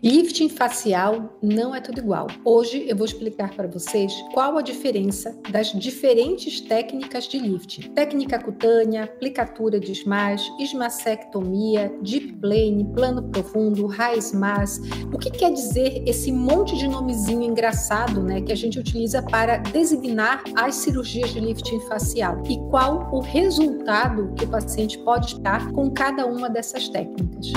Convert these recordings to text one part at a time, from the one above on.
Lifting facial não é tudo igual. Hoje eu vou explicar para vocês qual a diferença das diferentes técnicas de lifting. Técnica cutânea, aplicatura de SMAS, esmacectomia, deep plane, plano profundo, raiz SMAS. O que quer dizer esse monte de nomezinho engraçado, que a gente utiliza para designar as cirurgias de lifting facial? E qual o resultado que o paciente pode ter com cada uma dessas técnicas?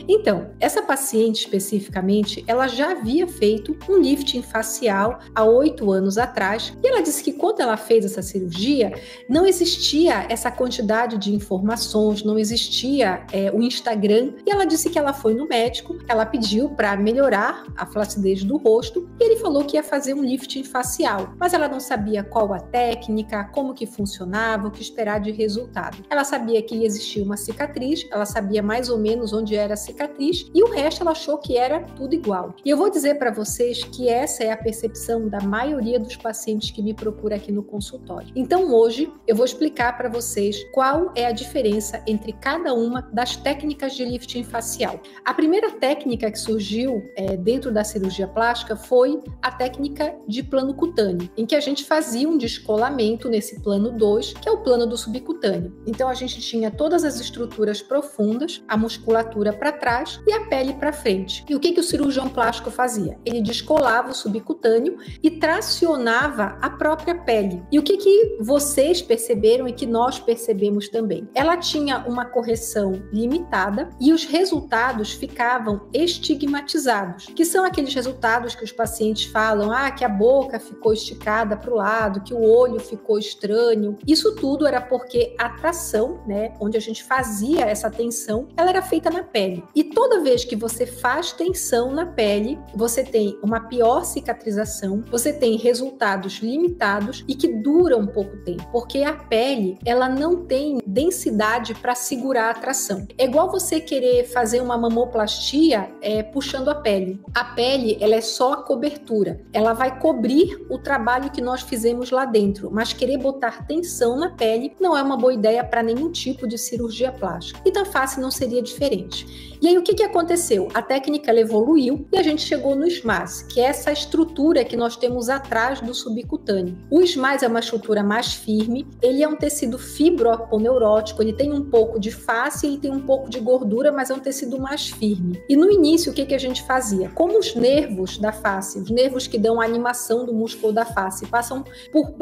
Então, essa paciente especificamente, ela já havia feito um lifting facial há 8 anos atrás e ela disse que quando ela fez essa cirurgia, não existia essa quantidade de informações, não existia o Instagram, e ela disse que ela foi no médico, ela pediu para melhorar a flacidez do rosto e ele falou que ia fazer um lifting facial, mas ela não sabia qual a técnica, como que funcionava, o que esperar de resultado. Ela sabia que existia uma cicatriz, ela sabia mais ou menos onde era a cicatriz, e o resto ela achou que era tudo igual. E eu vou dizer para vocês que essa é a percepção da maioria dos pacientes que me procuram aqui no consultório. Então hoje eu vou explicar para vocês qual é a diferença entre cada uma das técnicas de lifting facial. A primeira técnica que surgiu dentro da cirurgia plástica foi a técnica de plano cutâneo, em que a gente fazia um descolamento nesse plano 2, que é o plano do subcutâneo. Então a gente tinha todas as estruturas profundas, a musculatura para trás e a pele para frente. E o que o cirurgião plástico fazia? Ele descolava o subcutâneo e tracionava a própria pele. E o que vocês perceberam e que nós percebemos também? Ela tinha uma correção limitada e os resultados ficavam estigmatizados, que são aqueles resultados que os pacientes falam, que a boca ficou esticada para o lado, que o olho ficou estranho. Isso tudo era porque a tração, onde a gente fazia essa tensão, ela era feita na pele. E toda vez que você faz tensão na pele, você tem uma pior cicatrização, você tem resultados limitados e que duram um pouco tempo, porque a pele, ela não tem densidade para segurar a tração. É igual você querer fazer uma mamoplastia puxando a pele. A pele, ela é só a cobertura. Ela vai cobrir o trabalho que nós fizemos lá dentro, mas querer botar tensão na pele não é uma boa ideia para nenhum tipo de cirurgia plástica. E na face não seria diferente. E aí o que aconteceu? A técnica ela evoluiu e a gente chegou no SMAS, que é essa estrutura que nós temos atrás do subcutâneo. O SMAS é uma estrutura mais firme, ele é um tecido fibroponeurótico, ele tem um pouco de face, ele tem um pouco de gordura, mas é um tecido mais firme. E no início o que a gente fazia? Como os nervos da face, os nervos que dão a animação do músculo da face, passam por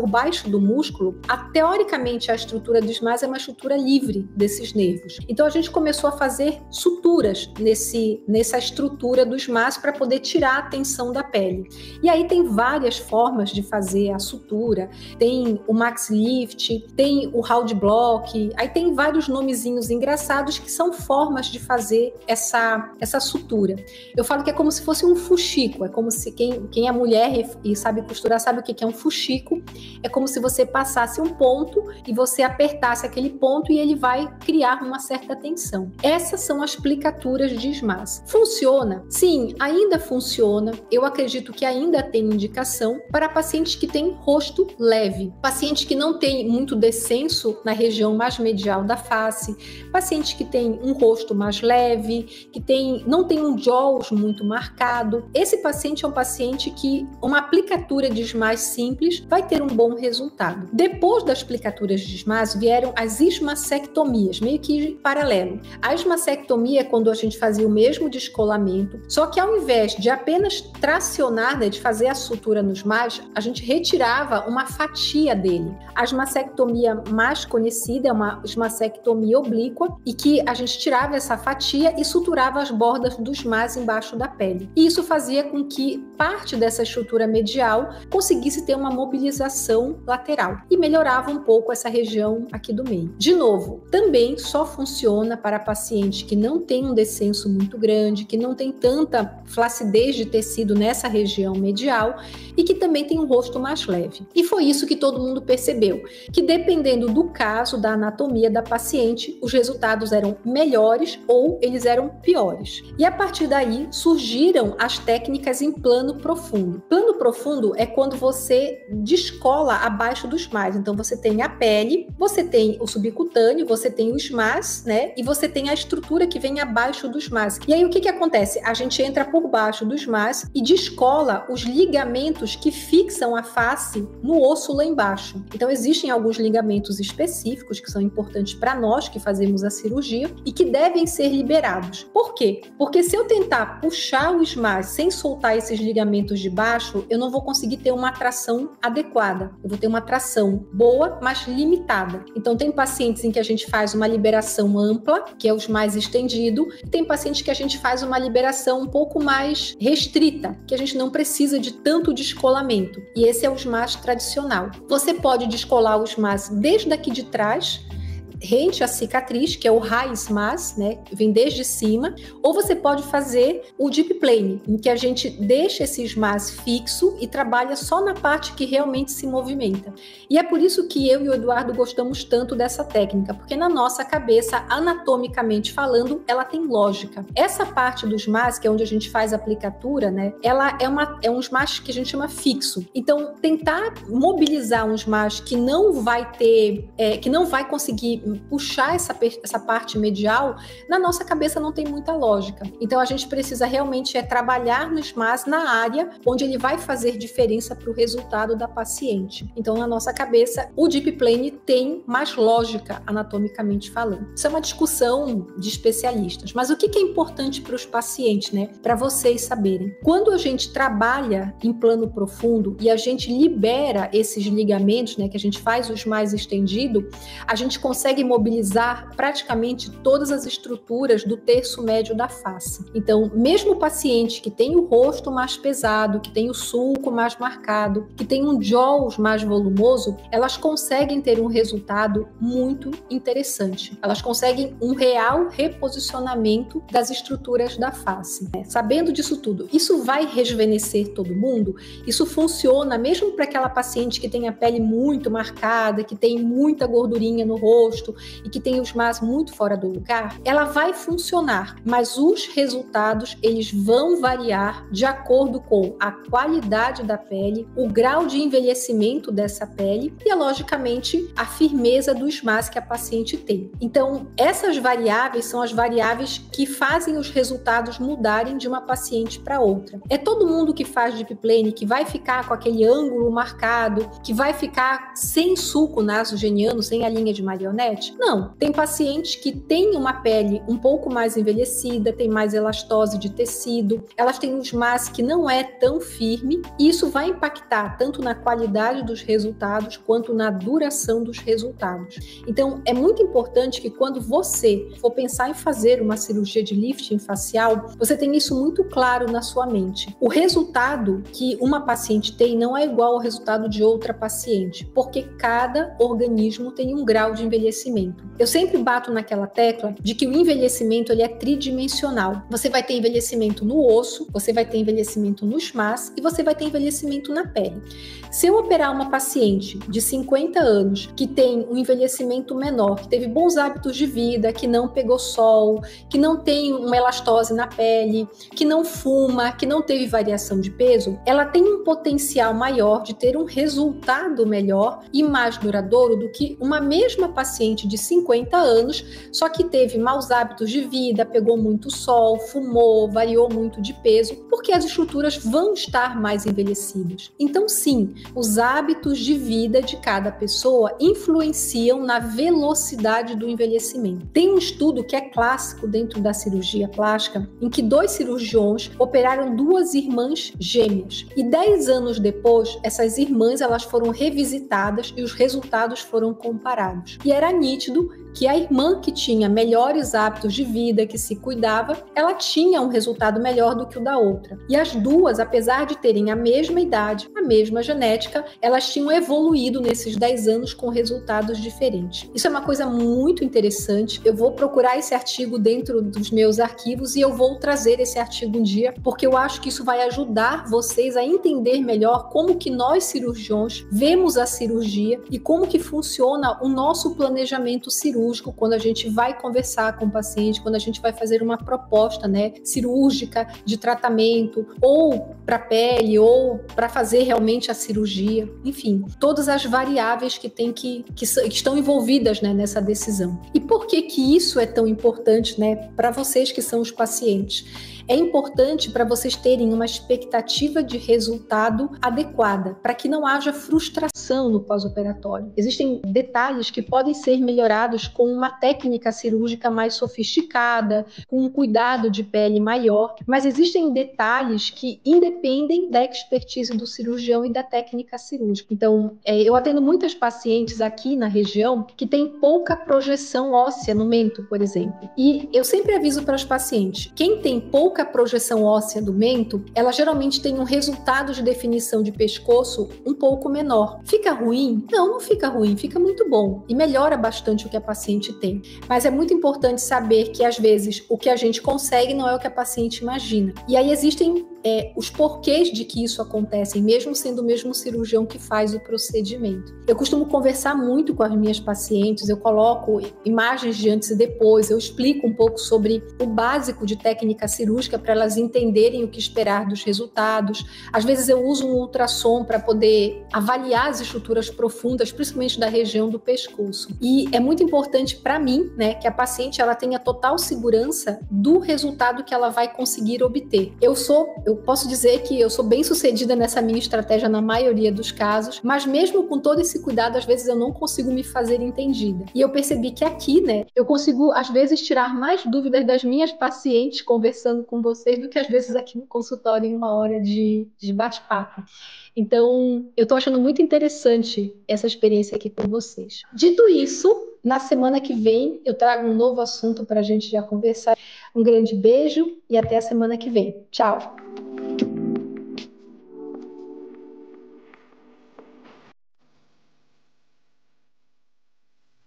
baixo do músculo, teoricamente a estrutura do SMAS é uma estrutura livre desses nervos. Então a gente começou a fazer suturas nessa estrutura do SMAS para poder tirar a tensão da pele. E aí tem várias formas de fazer a sutura, tem o max lift, tem o round block, aí tem vários nomezinhos engraçados que são formas de fazer essa sutura. Eu falo que é como se fosse um fuxico, é como se quem é mulher e sabe costurar sabe o que é um fuxico, é como se você passasse um ponto e você apertasse aquele ponto e ele vai criar uma certa tensão. Essas são as aplicaturas de SMAS. Funciona? Sim, ainda funciona. Eu acredito que ainda tem indicação para pacientes que têm rosto leve, pacientes que não têm muito descenso na região mais medial da face, pacientes que têm um rosto mais leve, que não tem um jaws muito marcado. Esse paciente é um paciente que uma aplicatura de SMAS simples vai ter um bom resultado. Depois das aplicaturas de SMAS vieram as esmacectomias, meio que paralelo. A esmacectomia é quando a gente fazia o mesmo descolamento, só que ao invés de apenas tracionar, de fazer a sutura no SMAS, a gente retirava uma fatia dele. A esmacectomia mais conhecida é uma esmacectomia oblíqua, e que a gente tirava essa fatia e suturava as bordas do SMAS embaixo da pele. E isso fazia com que parte dessa estrutura medial conseguisse ter uma mobilização lateral e melhorava um pouco essa região aqui do meio. De novo, também só funciona para pacientes paciente que não tem um descenso muito grande, que não tem tanta flacidez de tecido nessa região medial e que também tem um rosto mais leve. E foi isso que todo mundo percebeu, que dependendo do caso, da anatomia da paciente, os resultados eram melhores ou eles eram piores. E a partir daí surgiram as técnicas em plano profundo. Plano profundo é quando você descola abaixo do SMAS. Então você tem a pele, você tem o subcutâneo, você tem o SMAS, né? E você tem a estrutura que vem abaixo do SMAS. E aí o que acontece? A gente entra por baixo do SMAS e descola os ligamentos que fixam a face no osso lá embaixo. Então existem alguns ligamentos específicos que são importantes para nós que fazemos a cirurgia e que devem ser liberados. Por quê? Porque se eu tentar puxar o SMAS sem soltar esses ligamentos de baixo, eu não vou conseguir ter uma tração adequada. Eu vou ter uma tração boa, mas limitada. Então tem pacientes em que a gente faz uma liberação ampla, que é o SMAS estendido, e tem pacientes que a gente faz uma liberação um pouco mais restrita, que a gente não precisa de tanto descolamento. E esse é o SMAS tradicional. Você pode descolar o SMAS desde aqui de trás, rente à cicatriz, que é o high SMAS, né? Vem desde cima, ou você pode fazer o deep plane, em que a gente deixa esse SMAS fixo e trabalha só na parte que realmente se movimenta. E é por isso que eu e o Eduardo gostamos tanto dessa técnica, porque na nossa cabeça, anatomicamente falando, ela tem lógica. Essa parte do SMAS, que é onde a gente faz a aplicatura, né? Ela é um SMAS que a gente chama fixo. Então, tentar mobilizar um SMAS que não vai ter, que não vai conseguir puxar essa parte medial, na nossa cabeça não tem muita lógica. Então a gente precisa realmente trabalhar no SMAS na área onde ele vai fazer diferença para o resultado da paciente. Então na nossa cabeça o deep plane tem mais lógica anatomicamente falando. Isso é uma discussão de especialistas, mas o que é importante para os pacientes, né? Para vocês saberem. Quando a gente trabalha em plano profundo e a gente libera esses ligamentos, né, que a gente faz o SMAS estendido, a gente consegue mobilizar praticamente todas as estruturas do terço médio da face. Então, mesmo o paciente que tem o rosto mais pesado, que tem o sulco mais marcado, que tem um jaw mais volumoso, elas conseguem ter um resultado muito interessante. Elas conseguem um real reposicionamento das estruturas da face. Sabendo disso tudo, isso vai rejuvenescer todo mundo? Isso funciona mesmo para aquela paciente que tem a pele muito marcada, que tem muita gordurinha no rosto e que tem os SMAS muito fora do lugar? Ela vai funcionar, mas os resultados eles vão variar de acordo com a qualidade da pele, o grau de envelhecimento dessa pele e, logicamente, a firmeza do SMAS que a paciente tem. Então, essas variáveis são as variáveis que fazem os resultados mudarem de uma paciente para outra. É todo mundo que faz deep plane que vai ficar com aquele ângulo marcado, que vai ficar sem sulco nasogeniano, sem a linha de marionete? Não. Tem pacientes que têm uma pele um pouco mais envelhecida, tem mais elastose de tecido, elas têm um SMAS que não é tão firme e isso vai impactar tanto na qualidade dos resultados quanto na duração dos resultados. Então, é muito importante que quando você for pensar em fazer uma cirurgia de lifting facial, você tenha isso muito claro na sua mente. O resultado que uma paciente tem não é igual ao resultado de outra paciente, porque cada organismo tem um grau de envelhecimento. Eu sempre bato naquela tecla de que o envelhecimento ele é tridimensional. Você vai ter envelhecimento no osso, você vai ter envelhecimento no SMAS e você vai ter envelhecimento na pele. Se eu operar uma paciente de 50 anos que tem um envelhecimento menor, que teve bons hábitos de vida, que não pegou sol, que não tem uma elastose na pele, que não fuma, que não teve variação de peso, ela tem um potencial maior de ter um resultado melhor e mais duradouro do que uma mesma paciente de 50 anos, só que teve maus hábitos de vida, pegou muito sol, fumou, variou muito de peso, porque as estruturas vão estar mais envelhecidas. Então, sim, os hábitos de vida de cada pessoa influenciam na velocidade do envelhecimento. Tem um estudo que é clássico dentro da cirurgia plástica, em que 2 cirurgiões operaram 2 irmãs gêmeas. E 10 anos depois, essas irmãs elas foram revisitadas e os resultados foram comparados. E era nítido que a irmã que tinha melhores hábitos de vida, que se cuidava, ela tinha um resultado melhor do que o da outra. E as duas, apesar de terem a mesma idade, a mesma genética, elas tinham evoluído nesses 10 anos com resultados diferentes. Isso é uma coisa muito interessante. Eu vou procurar esse artigo dentro dos meus arquivos e eu vou trazer esse artigo um dia, porque eu acho que isso vai ajudar vocês a entender melhor como que nós cirurgiões vemos a cirurgia e como que funciona o nosso planejamento cirúrgico quando a gente vai conversar com o paciente, quando a gente vai fazer uma proposta, né, cirúrgica de tratamento, ou para pele, ou para fazer realmente a cirurgia, enfim, todas as variáveis que estão envolvidas, né, nessa decisão. E por que que isso é tão importante, né, para vocês que são os pacientes? É importante para vocês terem uma expectativa de resultado adequada, para que não haja frustração no pós-operatório. Existem detalhes que podem ser melhorados com uma técnica cirúrgica mais sofisticada, com um cuidado de pele maior, mas existem detalhes que independem da expertise do cirurgião e da técnica cirúrgica. Então, eu atendo muitas pacientes aqui na região que têm pouca projeção óssea no mento, por exemplo. E eu sempre aviso para os pacientes, quem tem pouca projeção óssea do mento, ela geralmente tem um resultado de definição de pescoço um pouco menor. Fica ruim? Não, não fica ruim, fica muito bom e melhora bastante o que a paciente tem. Mas é muito importante saber que às vezes o que a gente consegue não é o que a paciente imagina. E aí existem os porquês de que isso acontece, mesmo sendo o mesmo cirurgião que faz o procedimento. Eu costumo conversar muito com as minhas pacientes, eu coloco imagens de antes e depois, eu explico um pouco sobre o básico de técnica cirúrgica para elas entenderem o que esperar dos resultados. Às vezes eu uso um ultrassom para poder avaliar as estruturas profundas, principalmente da região do pescoço. E é muito importante para mim, né, que a paciente ela tenha total segurança do resultado que ela vai conseguir obter. Eu posso dizer que eu sou bem sucedida nessa minha estratégia na maioria dos casos, mas mesmo com todo esse cuidado, às vezes eu não consigo me fazer entendida. E eu percebi que aqui, né, eu consigo às vezes tirar mais dúvidas das minhas pacientes conversando com vocês do que às vezes aqui no consultório em uma hora de bate-papo. Então, eu tô achando muito interessante essa experiência aqui com vocês. Dito isso, na semana que vem eu trago um novo assunto para a gente já conversar. Um grande beijo e até a semana que vem. Tchau!